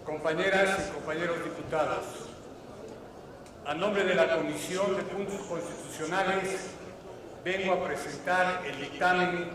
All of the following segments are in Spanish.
compañeras y compañeros diputados, a nombre de la Comisión de Puntos Constitucionales, vengo a presentar el dictamen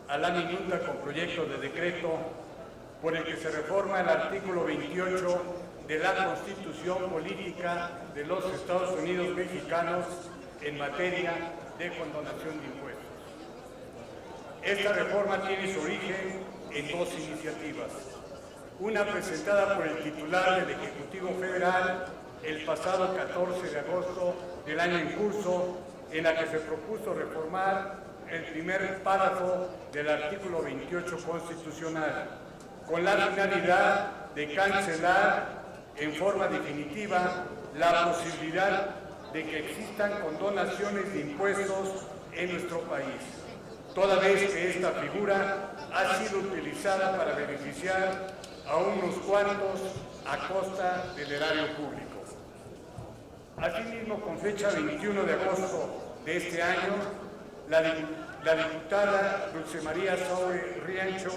a la minuta con proyecto de decreto por el que se reforma el artículo 28 de la Constitución Política de los Estados Unidos Mexicanos en materia de condonación de impuestos. Esta reforma tiene su origen en dos iniciativas. Una presentada por el titular del Ejecutivo Federal el pasado 14 de agosto del año en curso, en la que se propuso reformar el primer párrafo del artículo 28 constitucional, con la finalidad de cancelar en forma definitiva la posibilidad de que existan condonaciones de impuestos en nuestro país, toda vez que esta figura ha sido utilizada para beneficiar a unos cuantos a costa del erario público. Asimismo, con fecha 21 de agosto de este año, la diputada Dulce María Saue Riancho,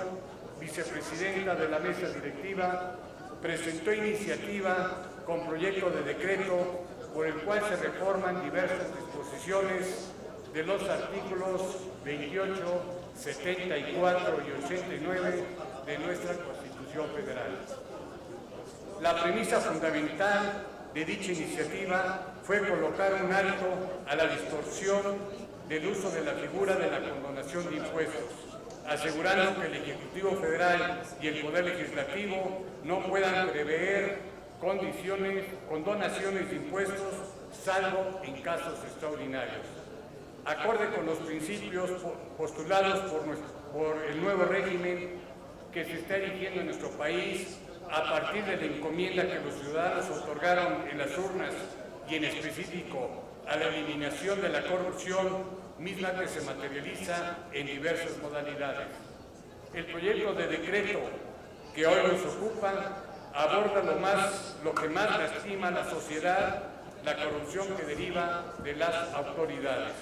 vicepresidenta de la mesa directiva, presentó iniciativa con proyecto de decreto por el cual se reforman diversas disposiciones de los artículos 28, 74 y 89 de nuestra Constitución Federal. La premisa fundamental de dicha iniciativa fue colocar un alto a la distorsión del uso de la figura de la condonación de impuestos, asegurando que el Ejecutivo Federal y el Poder Legislativo no puedan prever condonaciones de impuestos, salvo en casos extraordinarios. Acorde con los principios postulados por el nuevo régimen que se está erigiendo en nuestro país, a partir de la encomienda que los ciudadanos otorgaron en las urnas y en específico a la eliminación de la corrupción, misma que se materializa en diversas modalidades. El proyecto de decreto que hoy nos ocupa aborda lo que más lastima a la sociedad, la corrupción que deriva de las autoridades.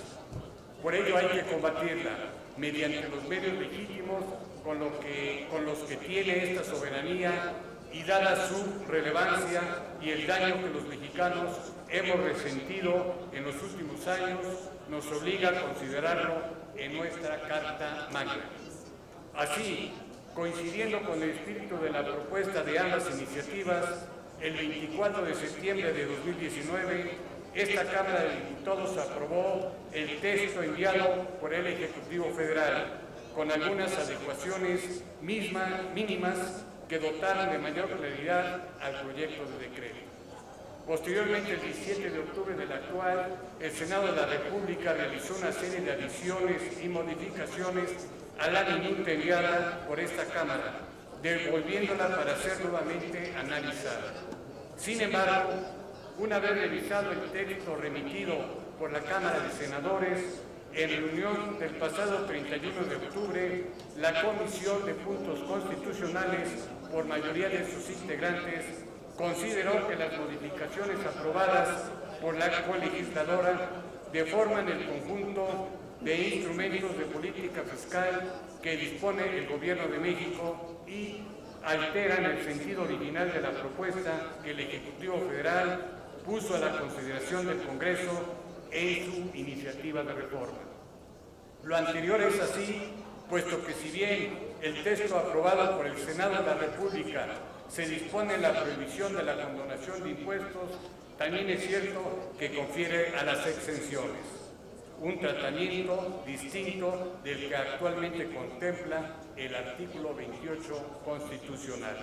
Por ello hay que combatirla mediante los medios legítimos con los que tiene esta soberanía, y dada su relevancia y el daño que los mexicanos hemos resentido en los últimos años, nos obliga a considerarlo en nuestra Carta Magna. Así, coincidiendo con el espíritu de la propuesta de ambas iniciativas, el 24 de septiembre de 2019, esta Cámara de Diputados aprobó el texto enviado por el Ejecutivo Federal, con algunas adecuaciones mínimas que dotaron de mayor claridad al proyecto de decreto. Posteriormente, el 17 de octubre del actual, el Senado de la República realizó una serie de adiciones y modificaciones a la minuta enviada por esta Cámara, devolviéndola para ser nuevamente analizada. Sin embargo, una vez revisado el texto remitido por la Cámara de Senadores, en reunión del pasado 31 de octubre, la Comisión de Puntos Constitucionales, por mayoría de sus integrantes, consideró que las modificaciones aprobadas por la colegisladora deforman el conjunto de instrumentos de política fiscal que dispone el Gobierno de México y alteran el sentido original de la propuesta que el Ejecutivo Federal puso a la consideración del Congreso en su iniciativa de reforma. Lo anterior es así, puesto que si bien el texto aprobado por el Senado de la República se dispone la prohibición de la condonación de impuestos, también es cierto que confiere a las exenciones un tratamiento distinto del que actualmente contempla el artículo 28 constitucional.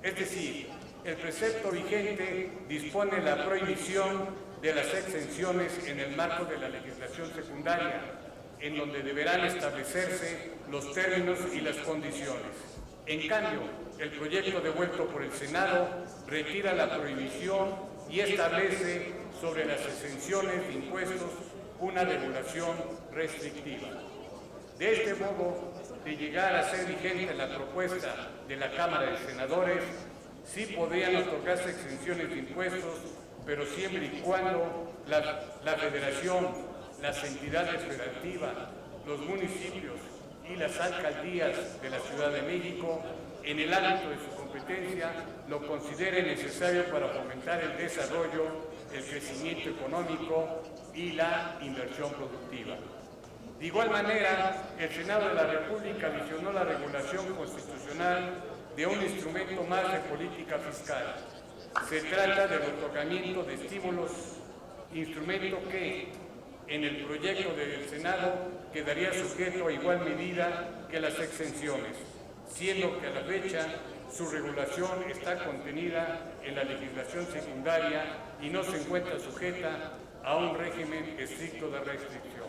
Es decir, el precepto vigente dispone la prohibición de las exenciones en el marco de la legislación secundaria, en donde deberán establecerse los términos y las condiciones. En cambio, el proyecto devuelto por el Senado retira la prohibición y establece sobre las exenciones de impuestos una regulación restrictiva. De este modo, de llegar a ser vigente la propuesta de la Cámara de Senadores, sí podrían otorgarse exenciones de impuestos, pero siempre y cuando la Federación, las entidades federativas, los municipios y las alcaldías de la Ciudad de México, en el ámbito de su competencia lo considere necesario para fomentar el desarrollo, el crecimiento económico y la inversión productiva. De igual manera, el Senado de la República adicionó la regulación constitucional de un instrumento más de política fiscal. Se trata del otorgamiento de estímulos, instrumento que, en el proyecto del Senado, quedaría sujeto a igual medida que las exenciones, siendo que a la fecha su regulación está contenida en la legislación secundaria y no se encuentra sujeta a un régimen estricto de restricción.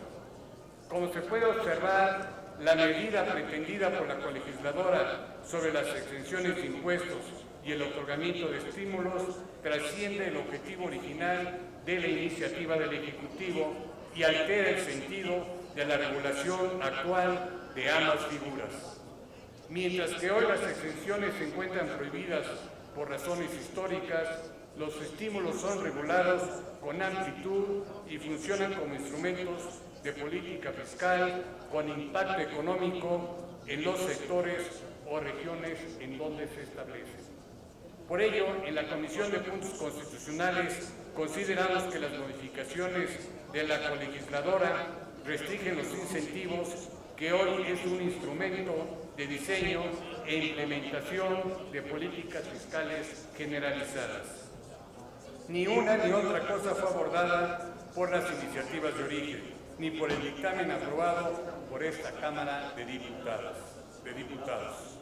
Como se puede observar, la medida pretendida por la colegisladora sobre las exenciones de impuestos y el otorgamiento de estímulos trasciende el objetivo original de la iniciativa del Ejecutivo y altera el sentido de la regulación actual de ambas figuras. Mientras que hoy las exenciones se encuentran prohibidas por razones históricas, los estímulos son regulados con amplitud y funcionan como instrumentos de política fiscal con impacto económico en los sectores o regiones en donde se establecen. Por ello, en la Comisión de Puntos Constitucionales consideramos que las modificaciones de la colegisladora restringen los incentivos que hoy es un instrumento de diseño e implementación de políticas fiscales generalizadas. Ni una ni otra cosa fue abordada por las iniciativas de origen, ni por el dictamen aprobado por esta Cámara de Diputados.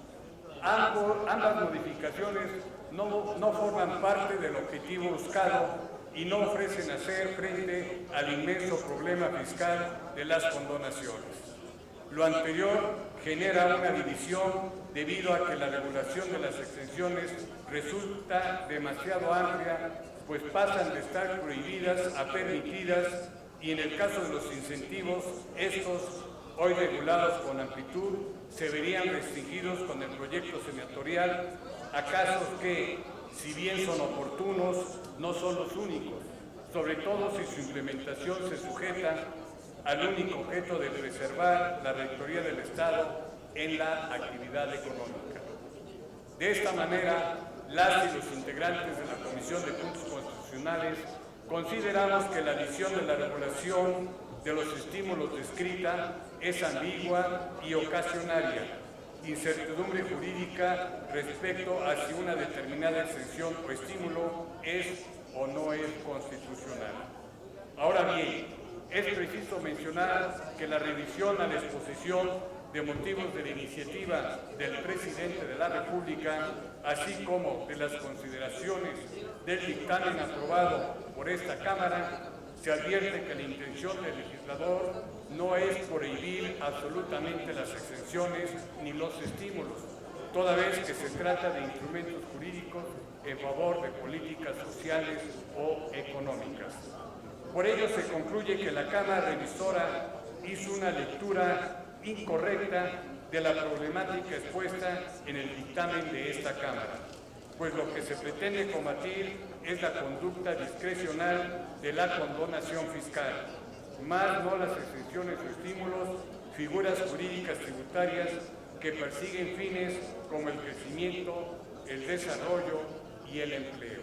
Ambas modificaciones no forman parte del objetivo buscado y no ofrecen hacer frente al inmenso problema fiscal de las condonaciones. Lo anterior genera una división debido a que la regulación de las exenciones resulta demasiado amplia, pues pasan de estar prohibidas a permitidas, y en el caso de los incentivos, estos, hoy regulados con amplitud, se verían restringidos con el proyecto senatorial a casos que, si bien son oportunos, no son los únicos, sobre todo si su implementación se sujeta al único objeto de preservar la rectoría del Estado en la actividad económica. De esta manera, las y los integrantes de la Comisión de Puntos Constitucionales consideramos que la adición de la regulación de los estímulos descrita es ambigua y ocasionaria incertidumbre jurídica respecto a si una determinada exención o estímulo es o no es constitucional. Ahora bien, es preciso mencionar que la revisión a la exposición de motivos de la iniciativa del Presidente de la República, así como de las consideraciones del dictamen aprobado por esta Cámara, se advierte que la intención del legislador no es prohibir absolutamente las exenciones ni los estímulos, toda vez que se trata de instrumentos jurídicos en favor de políticas sociales o económicas. Por ello se concluye que la Cámara Revisora hizo una lectura incorrecta de la problemática expuesta en el dictamen de esta Cámara, pues lo que se pretende combatir es la conducta discrecional de la condonación fiscal, más no las exenciones o estímulos, figuras jurídicas tributarias que persiguen fines como el crecimiento, el desarrollo y el empleo.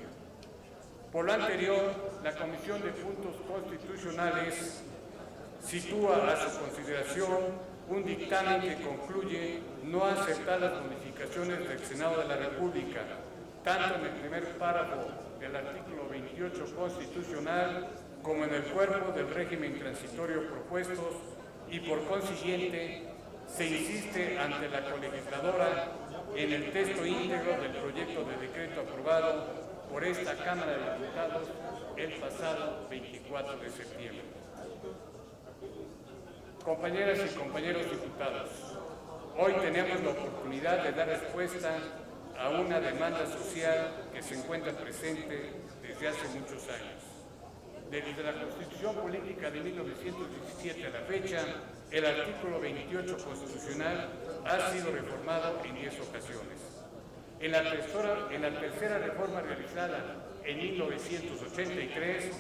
Por lo anterior, la Comisión de Puntos Constitucionales sitúa a su consideración un dictamen que concluye no aceptar las modificaciones del Senado de la República, tanto en el primer párrafo del artículo 28 constitucional como en el cuerpo del régimen transitorio propuestos, y por consiguiente se insiste ante la colegisladora en el texto íntegro del proyecto de decreto aprobado por esta Cámara de Diputados el pasado 24 de septiembre. Compañeras y compañeros diputados, hoy tenemos la oportunidad de dar respuesta a una demanda social que se encuentra presente desde hace muchos años. Desde la Constitución Política de 1917 a la fecha, el artículo 28 constitucional ha sido reformado en 10 ocasiones. En la tercera reforma realizada en 1983,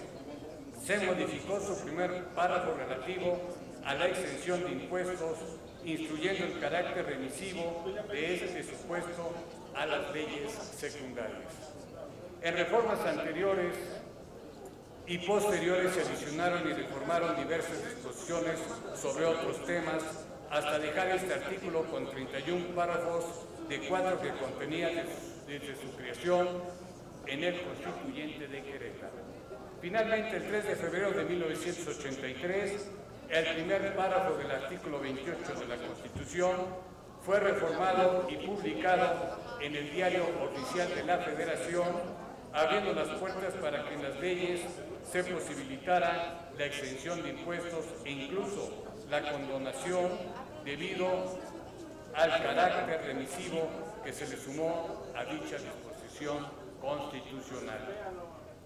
se modificó su primer párrafo relativo a la exención de impuestos, instruyendo el carácter remisivo de este supuesto a las leyes secundarias. En reformas anteriores y posteriores se adicionaron y reformaron diversas disposiciones sobre otros temas, hasta dejar este artículo con 31 párrafos de 4 que contenía desde su creación en el Constituyente de Querétaro. Finalmente, el 3 de febrero de 1983, el primer párrafo del artículo 28 de la Constitución fue reformado y publicado en el Diario Oficial de la Federación, abriendo las puertas para que en las leyes se posibilitara la exención de impuestos e incluso la condonación debido al carácter remisivo que se le sumó a dicha disposición constitucional.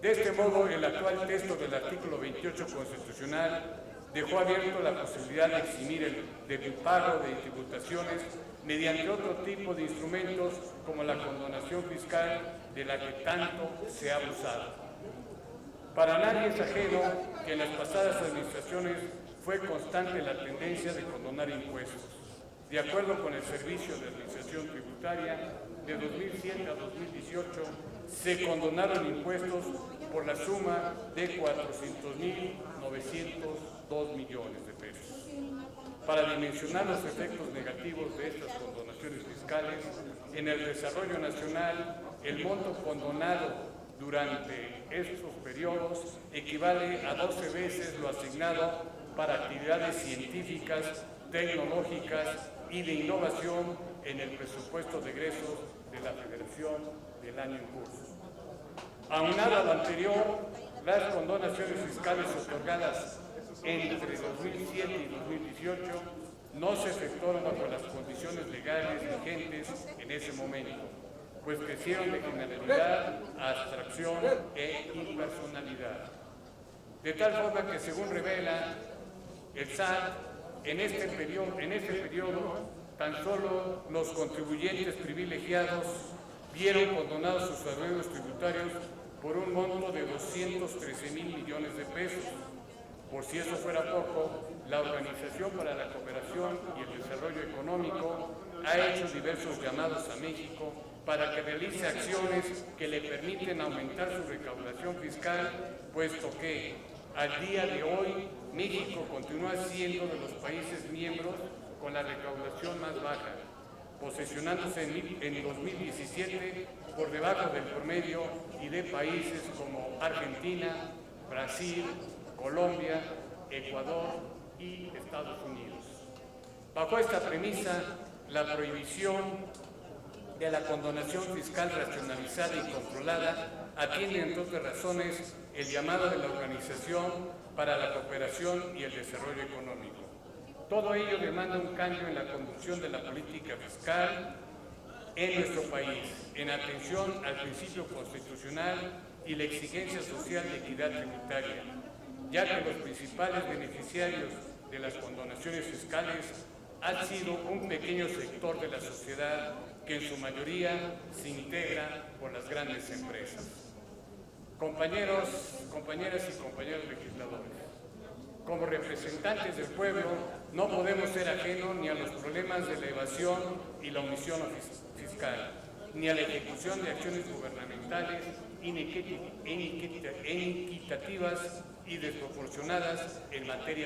De este modo, el actual texto del artículo 28 constitucional dejó abierto la posibilidad de eximir del pago de tributaciones mediante otro tipo de instrumentos como la condonación fiscal de la que tanto se ha abusado. Para nadie es ajeno que en las pasadas administraciones fue constante la tendencia de condonar impuestos. De acuerdo con el Servicio de Administración Tributaria, de 2007 a 2018 se condonaron impuestos por la suma de 400.902 millones de pesos. Para dimensionar los efectos negativos de estas condonaciones fiscales, en el desarrollo nacional, el monto condonado durante estos periodos equivale a 12 veces lo asignado para actividades científicas, tecnológicas y de innovación en el presupuesto de egresos de la Federación del año en curso. Aunado a lo anterior, las condonaciones fiscales otorgadas entre 2007 y 2018 no se efectuaron bajo las condiciones legales vigentes en ese momento, pues crecieron de generalidad, abstracción e impersonalidad. De tal forma que, según revela el SAT, en este periodo, tan solo los contribuyentes privilegiados vieron condonados sus adeudos tributarios por un monto de 213,000 millones de pesos. Por si eso fuera poco, la Organización para la Cooperación y el Desarrollo Económico ha hecho diversos llamados a México para que realice acciones que le permiten aumentar su recaudación fiscal, puesto que al día de hoy México continúa siendo de los países miembros con la recaudación más baja, posicionándose en 2017 por debajo del promedio y de países como Argentina, Brasil, Colombia, Ecuador y Estados Unidos. Bajo esta premisa, la prohibición de la condonación fiscal racionalizada y controlada atiende, entre otras razones, el llamado de la Organización para la Cooperación y el Desarrollo Económico. Todo ello demanda un cambio en la conducción de la política fiscal en nuestro país, en atención al principio constitucional y la exigencia social de equidad tributaria, ya que los principales beneficiarios de las condonaciones fiscales han sido un pequeño sector de la sociedad que en su mayoría se integra por las grandes empresas. Compañeras y compañeros legisladores, como representantes del pueblo, no podemos ser ajenos ni a los problemas de la evasión y la omisión fiscal, ni a la ejecución de acciones gubernamentales inequitativas y desproporcionadas en materia